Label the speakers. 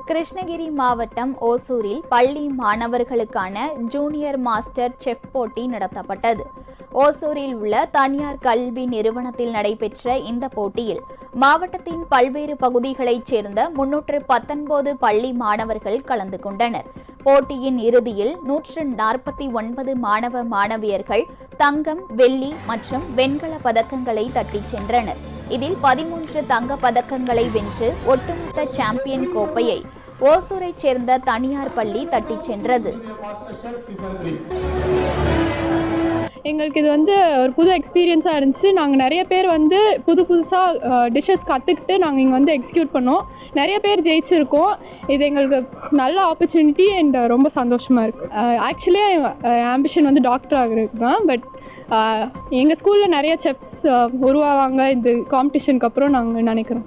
Speaker 1: கிருஷ்ணகிரி மாவட்டம் ஓசூரில் பள்ளி மாணவர்களுக்கான ஜூனியர் மாஸ்டர் செஃப் போட்டி நடத்தப்பட்டது. ஓசூரில் உள்ள தனியார் கல்வி நிறுவனத்தில் நடைபெற்ற இந்த போட்டியில் மாவட்டத்தின் பல்வேறு பகுதிகளைச் சேர்ந்த 319 பள்ளி மாணவர்கள் கலந்து கொண்டனர். போட்டியின் இறுதியில் 149 மாணவ மாணவியர்கள் தங்கம், வெள்ளி மற்றும் வெண்கல பதக்கங்களை தட்டிச் சென்றனர். இதில் 13 தங்க பதக்கங்களை வென்று ஒட்டுமொத்த சாம்பியன் கோப்பையை ஓசூரைச் சேர்ந்த தனியார் பள்ளி தட்டிச் சென்றது.
Speaker 2: எங்களுக்கு இது ஒரு புது எக்ஸ்பீரியன்ஸாக இருந்துச்சு. நாங்கள் நிறைய பேர் புதுசாக டிஷ்ஷஸ் கற்றுக்கிட்டு நாங்கள் இங்கே எக்ஸிக்யூட் பண்ணோம். நிறைய பேர் ஜெயிச்சிருக்கோம். இது எங்களுக்கு நல்ல ஆப்பர்ச்சுனிட்டி அண்ட் ரொம்ப சந்தோஷமாக இருக்குது. ஆக்சுவலி ஆம்பிஷன் டாக்டர் ஆகிறது தான். பட் எங்கள் ஸ்கூலில் நிறைய செஃப்ஸ் உருவாவாங்க இந்த காம்படிஷனுக்கு அப்புறம் நாங்கள் நினைக்கிறோம்.